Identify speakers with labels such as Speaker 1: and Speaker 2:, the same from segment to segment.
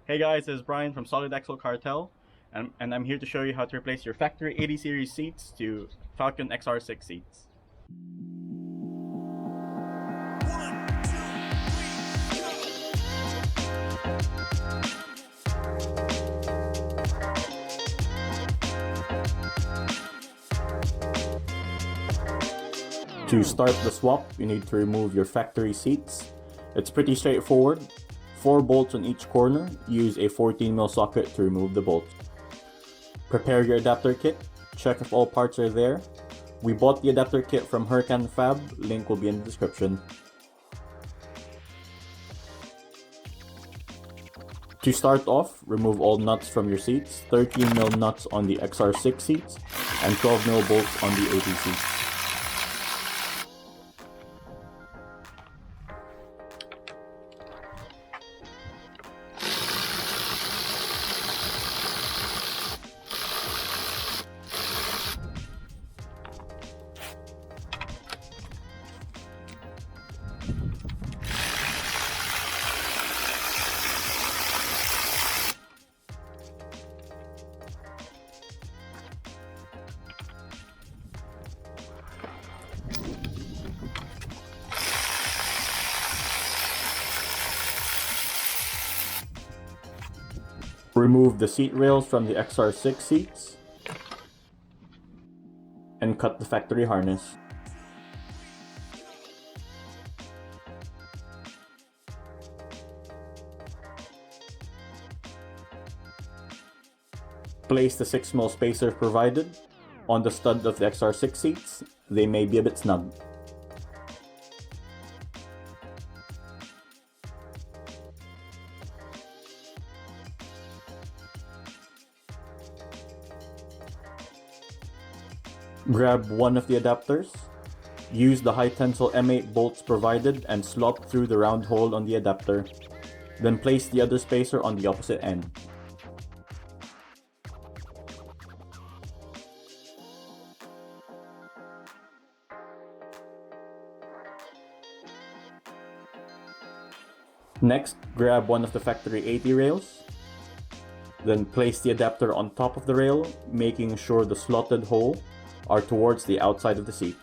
Speaker 1: Hey guys, this is Brian from Solid Axle Cartel, and I'm here to show you how to replace your factory 80 series seats to Falcon Xr6 seats. To start the swap, you need to remove your factory seats. It's pretty straightforward. 4 bolts on each corner. Use a 14mm socket to remove the bolts. Prepare your adapter kit. Check if all parts are there. We bought the adapter kit from Huracan Fab. Link will be in the description. To start off, remove all nuts from your seats. 13mm nuts on the Xr6 seats and 12mm bolts on the 80 seats. Remove the seat rails from the Xr6 seats and cut the factory harness. Place the 6mm spacers provided on the stud of the Xr6 seats. They may be a bit snug. Grab one of the adapters. Use the high tensile M8 bolts provided and slot through the round hole on the adapter. Then place the other spacer on the opposite end. Next, grab one of the factory 80 rails. Then place the adapter on top of the rail, making sure the slotted hole are towards the outside of the seat.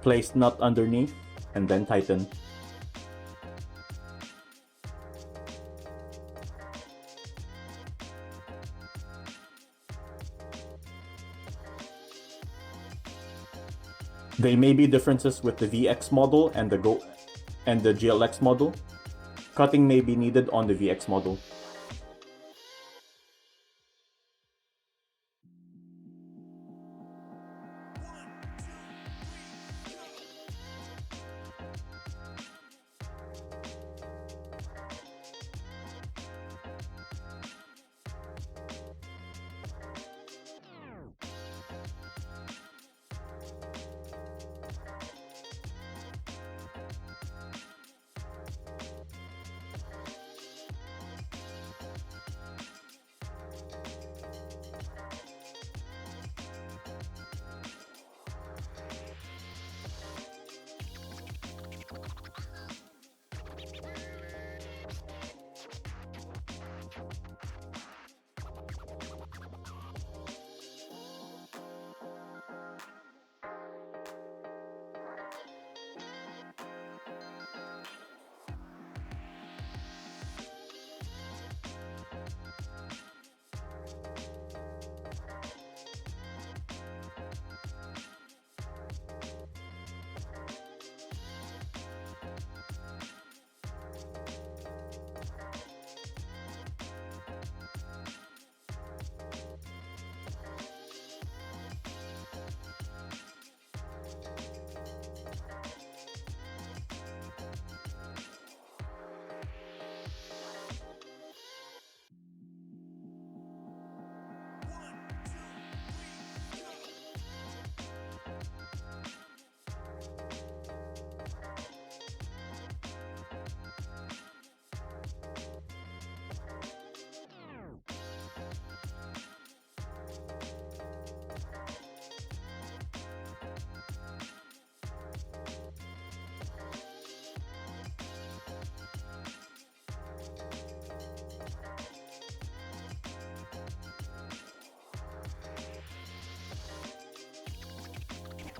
Speaker 1: Place nut underneath and then tighten. There may be differences with the VX model and the GLX model. Cutting may be needed on the VX model.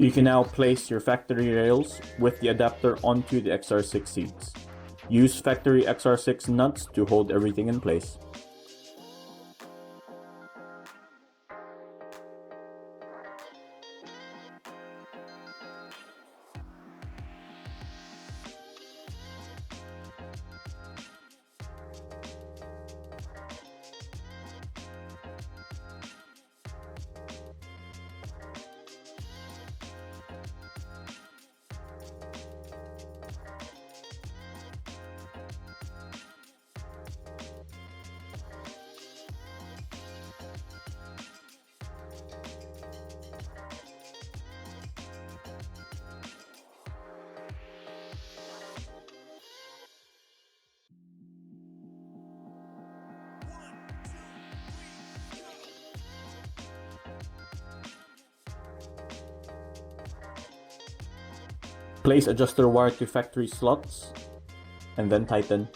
Speaker 1: You can now place your factory rails with the adapter onto the Xr6 seats. Use factory Xr6 nuts to hold everything in place. Place adjuster wire to factory slots and then tighten.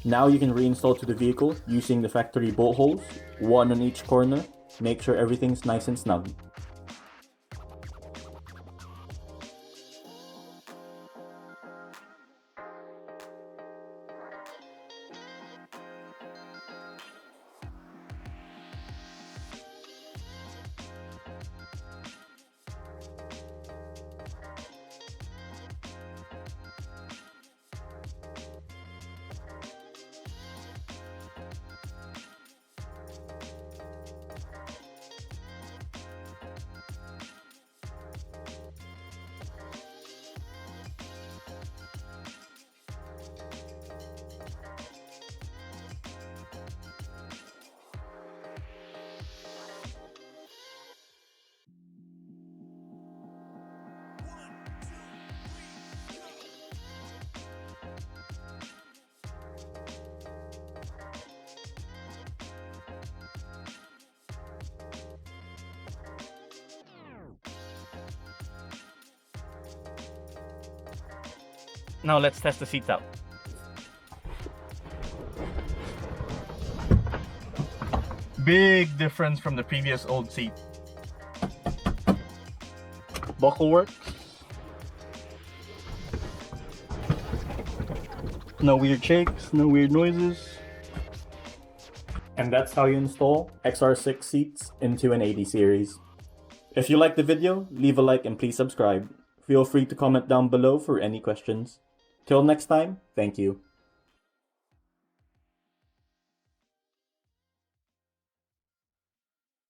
Speaker 1: Now you can reinstall to the vehicle using the factory bolt holes, one on each corner. Make sure everything's nice and snug.
Speaker 2: Now let's test the seat out. Big difference from the previous old seat. Buckle works. No weird shakes, no weird noises.
Speaker 1: And that's how you install Xr6 seats into an 80 series. If you liked the video, leave a like and please subscribe. Feel free to comment down below for any questions. Till next time, thank you.